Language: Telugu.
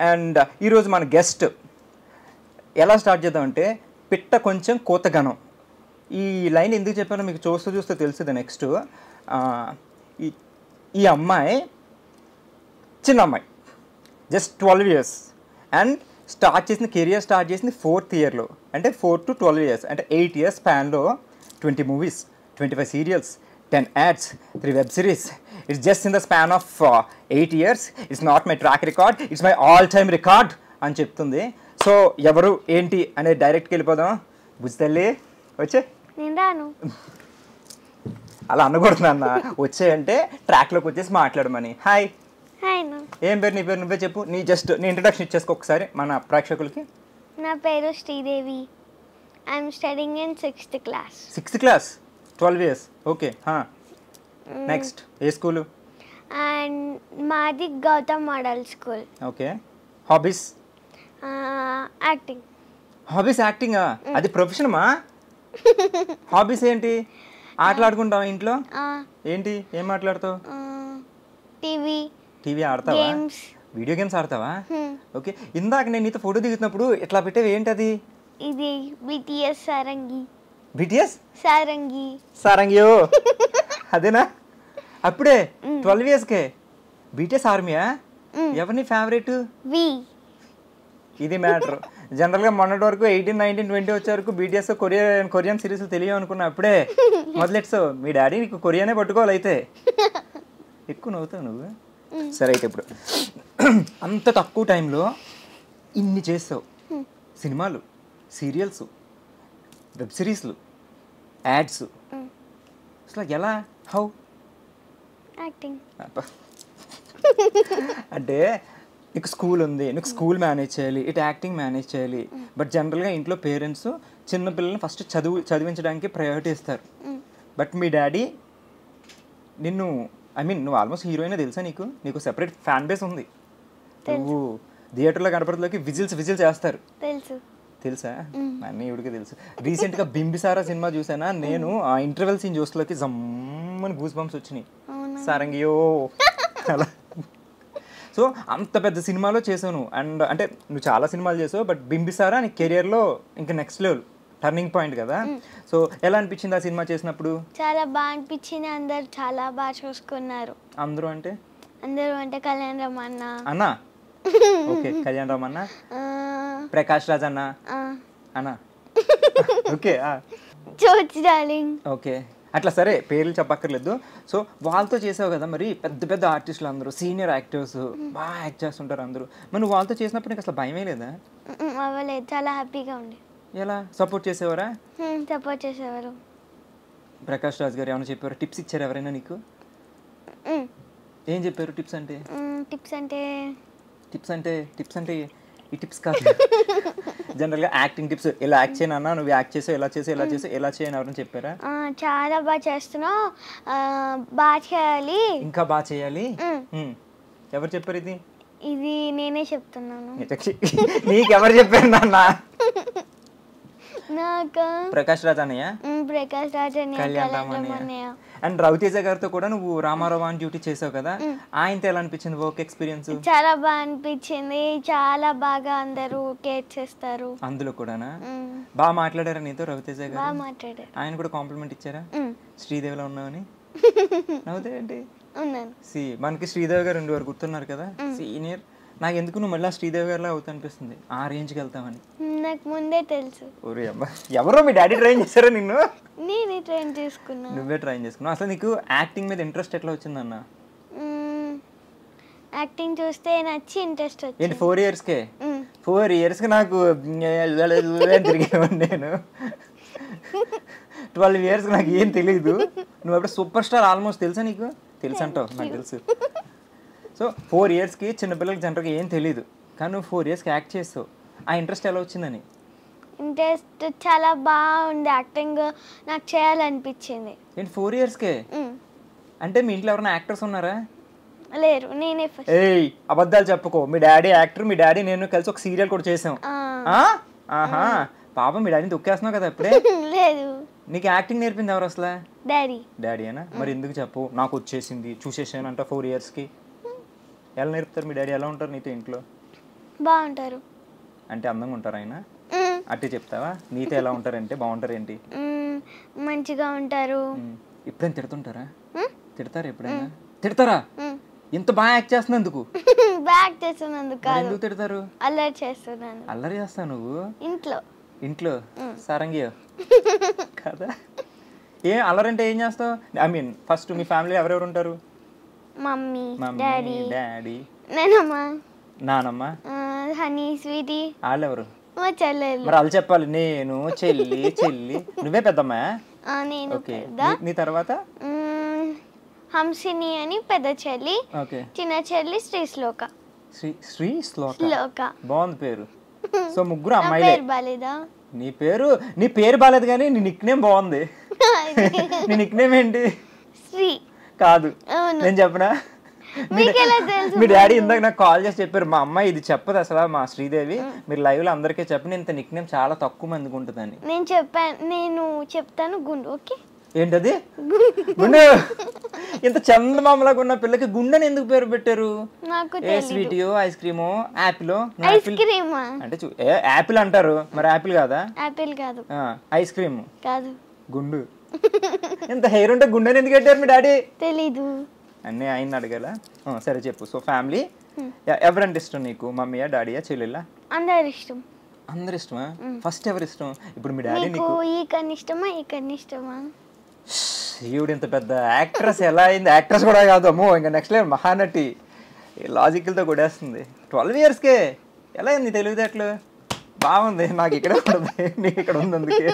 అండ్ ఈరోజు మన గెస్ట్ ఎలా స్టార్ట్ చేద్దామంటే పిట్ట కొంచెం కోతగనం. ఈ లైన్ ఎందుకు చెప్పానో మీకు చూస్తూ తెలిసింది. నెక్స్ట్ ఈ ఈ అమ్మాయి చిన్న అమ్మాయి, just 12 years and career start చేసింది 4th yearలో. అంటే 4 to 12 years అంటే 8 years స్పాన్లో 20 movies, 25 serials, 10 ads, 3 web series. It's just in the span of 8 years. It's not my track record, it's my all-time record అని చెప్తుంది. సో ఎవరు ఏంటి అనేది డైరెక్ట్కి వెళ్ళిపోదాం. బుజ్జితల్లి వచ్చే. నేను రాను. అలా అనకూడదు అన్న, వచ్చేయంటే ట్రాక్లోకి వచ్చేసి మాట్లాడమని. హాయ్. హాయ్. ఏం పేరు? నీ పేరు నువ్వే చెప్పు. నీ ఇంట్రడక్షన్ ఇచ్చేసుకో ఒకసారి మన ప్రేక్షకులకి. నా పేరు Sridevi. I'm studying in 6th class. 6th class, 12 years. Okay. Next ఏ స్కూలు? అండ్ మాది Gautam model school. Okay. Hobbies? Acting. Hobbies యాక్టింగా? అది ప్రొఫెషనమా? హాబీస్ ఏంటి? ఆటలాడుకుంటావా ఇంట్లో? ఏంటి, ఏం మాట్లాడతావు? టీవీ ఆడతావా? వీడియో గేమ్స్ ఆడతావా? ఓకే. ఇందాక నేను నీతో ఫోటో దిగుతున్నప్పుడు ఇట్లా పెట్టేవి ఏంటది? ఇది బిటిఎస్ సారంగి. బిటిఎస్ సారంగి. అదేనా? అప్పుడే 12 yearsకే బిటిఎస్ ఆర్మీయా? ఎవరిని ఫేవరెట్? ఇది మ్యాటర్. జనరల్గా మొన్నటి వరకు 18, 19, 20 వచ్చే వరకు బీటీఎస్ కొరియన్ సిరీస్లు తెలియవు అనుకున్నా. అప్పుడే మొదలెట్సావు. మీ డాడీ నీకు కొరియానే పట్టుకోవాలి అయితే. ఎక్కువ నవ్వుతావు నువ్వు. సరే అయితే ఇప్పుడు అంత తక్కువ టైంలో ఇన్ని చేస్తావు. సినిమాలు, సీరియల్స్, వెబ్ సిరీస్లు, యాడ్స్. అసలు ఎలా? హౌ? యాక్టింగ్. అంటే నీకు స్కూల్ ఉంది, నీకు స్కూల్ మేనేజ్ చేయాలి, ఇటు యాక్టింగ్ మేనేజ్ చేయాలి. బట్ జనరల్గా ఇంట్లో పేరెంట్స్ చిన్నపిల్లల్ని ఫస్ట్ చదివించడానికి ప్రయారిటీ ఇస్తారు. బట్ మీ డాడీ నిన్ను, నువ్వు ఆల్మోస్ట్ హీరోయిన్ తెలుసా? నీకు సెపరేట్ ఫ్యాన్ బేస్ ఉంది. నువ్వు థియేటర్లో కనపడలోకి విజిల్స్ చేస్తారు. తెలుసా? అన్నీ ఇవిడికి తెలుసు. రీసెంట్గా బింబిసారా సినిమా చూసానా నేను. ఆ ఇంటర్వెల్ సీన్ చూస్తలోకి జమ్మని గూస్ బంప్స్ వచ్చినాయి. సారంగియో అలా. సో అంత పెద్ద సినిమాలో చేసావు. అండ్ అంటే నువ్వు చాలా సినిమాలు చేసావు, బట్ బింబిసారా నీ కెరియర్లో ఇంకా నెక్స్ట్ లెవెల్ టర్నింగ్ పాయింట్ కదా. సో ఎలా అనిపించింది ఆ సినిమా చేసినప్పుడు? చాలా బాగా అనిపించింది. అందరు చాలా బాగా చూసుకున్నారు. అందరూ అంటే కళ్యాణ్ రామ్ అన్న. ఓకే. కళ్యాణ్ రామ్ అన్న, ప్రకాష్ రాజ్ అన్న. ఓకే. ఓకే. అట్లా సరే, పేర్లు చెప్పక్కర్లేదు. సో వాళ్ళతో చేసావు కదా, మరి పెద్ద ఆర్టిస్టులు అందరూ, సీనియర్ యాక్టర్స్ బాగా యాక్ట్ చేస్తుంటారు అందరూ. మరి నువ్వు వాళ్ళతో చేసినప్పుడు నీకు అసలు భయమే లేదా? అవ్వలేదు, చాలా హ్యాపీగా ఉండే. ఎలా సపోర్ట్ చేసేవారా? సపోర్ట్ చేసేవారు. ప్రకాష్ రాజ్ గారు ఏమైనా చెప్పారు? టిప్స్ ఇచ్చారు ఎవరైనా నీకు? ఏం చెప్పారు? టిప్స్ అంటే ఈ టిప్స్ కాదు. జనరల్గా యాక్టింగ్ టిప్స్. ఇలా యాక్ట్ చేయనన్నా, నువ్వు యాక్ట్ చేసావు, ఇలా చేయని ఎవరైనా చెప్పారా? చాలా బాగా చేస్తున్నావు, బాగా చేయాలి, ఇంకా బాగా చేయాలి. ఎవరు చెప్పారు ఇది? ఇది నేనే చెప్తున్నాను. నీకెవరు చెప్పారు నాన్న? నాకు ప్రకాష్ రాజ్ అన్నయ్య, కళ్యాణ్ రామ్ అన్నయ్య. అండ్ రవితేజ గారితో కూడా నువ్వు రామారావు అని డ్యూటీ చేసావు కదా, ఆయనతో ఎలా అనిపించింది వర్క్ ఎక్స్పీరియన్స్? చాలా బాగా అనిపించింది. చాలా బాగా అందరూ కేర్ చేస్తారు. అందులో కూడానా? బాగా మాట్లాడారా నీతో రవితేజ గారు? బాగా మాట్లాడారు. ఆయన కూడా కాంప్లిమెంట్ ఇచ్చారా శ్రీదేవిలో ఉన్నావని? నవ్వుతాయండి. మనకి శ్రీదేవి గారు 2 వరకు గుర్తున్నారు కదా, సీనియర్. నాకు ఎందుకు నువ్వు మళ్ళీ శ్రీదేవి గారిలా అవుతా అనిపిస్తుంది. ఆ రేంజ్కి వెళ్తామని నాకు ముందే తెలుసు. ఎవరో మీ డాడీ ట్రైన్ చేశారా నిన్ను? నేనే ట్రైన్ చేసుకున్నా. నువ్వే ట్రైన్ చేసుకున్నావు. అసలు నీకు యాక్టింగ్ మీద ఇంట్రెస్ట్ ఎట్లా వచ్చిందన్న? యాక్టింగ్ చూస్తే నచ్చి ఇంట్రెస్ట్ వచ్చింది. ఏంటి 4 yearsకే? 4 yearsకి నాకు తిరిగేవాడిని నేను. 12 yearsకి నాకు ఏం తెలీదు. నువ్వు అప్పుడు సూపర్ స్టార్ ఆల్మోస్ట్ తెలుసా నీకు? తెలుసు అంటావు, నాకు తెలుసు. సో 4 yearsకి చిన్నపిల్లలకి జనరల్గా ఏం తెలీదు, కానీ నువ్వు 4 yearsకి యాక్ట్ చేస్తావు. ఆ ఇంట్రెస్ట్ ఎలా వచ్చిందని? ఇంట్రెస్ట్ చాలా బాగుంది. యాక్టింగ్ నాకు చేయాలనిపించింది. ఏంటి 4 yearsకే? అంటే మీ ఇంట్లో ఎవరైనా యాక్టర్స్ ఉన్నారా? లేరు, నేనే ఫస్ట్. ఏయ్ అబద్ధాలు చెప్పుకో. మీ డాడీ యాక్టర్, మీ డాడీ నేను కలిసి ఒక సీరియల్ కూడా చేసాం. ఆహా, పాపం మీ డాడీని తొక్కేస్తున్నావు కదా అప్పుడే. లేదు. నీకు యాక్టింగ్ నేర్పింది ఎవరు అసలు? డాడీ అనా? మరి ఎందుకు చెప్పు, నాకు వచ్చేసింది చూసేసాను అంట 4 yearsకి. ఎలా నేర్పుతారు? మీ డాడీ ఎలా ఉంటారు నీతో ఇంట్లో? బాగుంటారు. అంటే అందంగా ఉంటారు ఆయన? మ్మ్. అట్టే చెప్తావా? నీతో ఎలా ఉంటారంటే బాగుంటారు ఏంటి? మంచిగా ఉంటారు. ఎప్పుడైనా తిడుతుంటారా? మ్మ్. తిడతారా ఎప్పుడైనా? తిడతారా? మ్మ్. ఇంత బాగా యాక్ట్ చేస్తున్నందుకు? బ్యాక్ చేస్తున్నందుకు మరి కాదు, ఎందుకు తిడతారు? అల్లరి చేస్తున్నాను అల్లరి చేస్తావు నువ్వు ఇంట్లో. ఇంట్లో? సారంగి కదా? ఏ అల్లరంటే ఏం చేస్తావు? I mean first me family ఎవరెవరు ఉంటారు? మమ్మీ, మమ్మీ, డాడీ, డాడీ, నానమ్మ, నానమ్మ. హనీ, స్వీటీ, వాళ్ళెవరు? మా చెల్లెలు. మరి వాళ్ళు చెప్పాలి. నేను, చెల్లి, చెల్లి. నువ్వే పెద్దమ్మా? నేను ఓకే. పెద్ద. నీ తర్వాత? హంసిని అని పెద్ద చెల్లి, ఓకే. చిన్న చెల్లి శ్రీశ్లోక. శ్రీ శ్లోక. శ్లోక బాగుంది పేరు. సో ముగ్గురు నా అమ్మాయిలే. పేరు బాలేదా? నీ పేరు బాలేదు కానీ నీ నిక్ నేమ్ బాగుంది. నీ నిక్ నేమ్ ఏంటి? శ్రీ. కాదు, అవును. నేను చెప్పనా? మీకెలా తెలుసు? మీ డాడీ ఇందాక నాకు కాల్ చేసి చెప్పారు, మా అమ్మాయి ఇది చెప్పదు అసలు, మా శ్రీదేవి మీరు లైవ్ లో అందరికీ చెప్పండి, ఇంత నిక్ నేమ్ చాలా తక్కువ మందికి ఉంటుందని. నేను చెప్తాను గుండు. ఓకే. ఏంటది? గుండు. ఇంత చందమామలాగా ఉన్న పిల్లకి గుండెని ఎందుకు పేరు పెట్టారు? నాకు ఏ స్వీటియో, ఐస్ క్రీమో, యాపిల్? ఐస్ క్రీమా? అంటే యాపిల్ అంటారు, మరి యాపిల్ కాదా? యాపిల్ కాదు. ఐస్ క్రీమ్ కాదు. గుండు. ఇంత హెయిర్ ఉంటే గుండెని ఎందుకు పెట్టారు మీ డాడీ? తెలీదు. అన్నీ ఆయన అడగాల. సరే చెప్పు. సో ఫ్యామిలీ ఎవరంటే ఇష్టం నీకు? మమ్మీయా, డాడీయా, చెల్లెలా? అందరు ఇష్టం. అందరు ఇష్టమా? ఫస్ట్ ఎవరు ఇష్టం? ఇప్పుడు మీ డాడీ నీకు నీకు ఈ కన్ను ఇష్టమా, ఈ కన్ను ఇష్టమా? ఈవిడ ఇంత పెద్ద యాక్ట్రెస్ ఎలా అయింది? యాక్ట్రెస్ కూడా కాదు, అమ్మో ఇంకా నెక్స్ట్ లెవెల్ మహానటి. లాజికల్తో కొడేస్తుంది. 12 yearsకే ఎలా అయింది తెలివితేటలు? బాగుంది. నాకు ఇక్కడ ఉండదు, నీకు ఇక్కడ ఉంది అందుకే.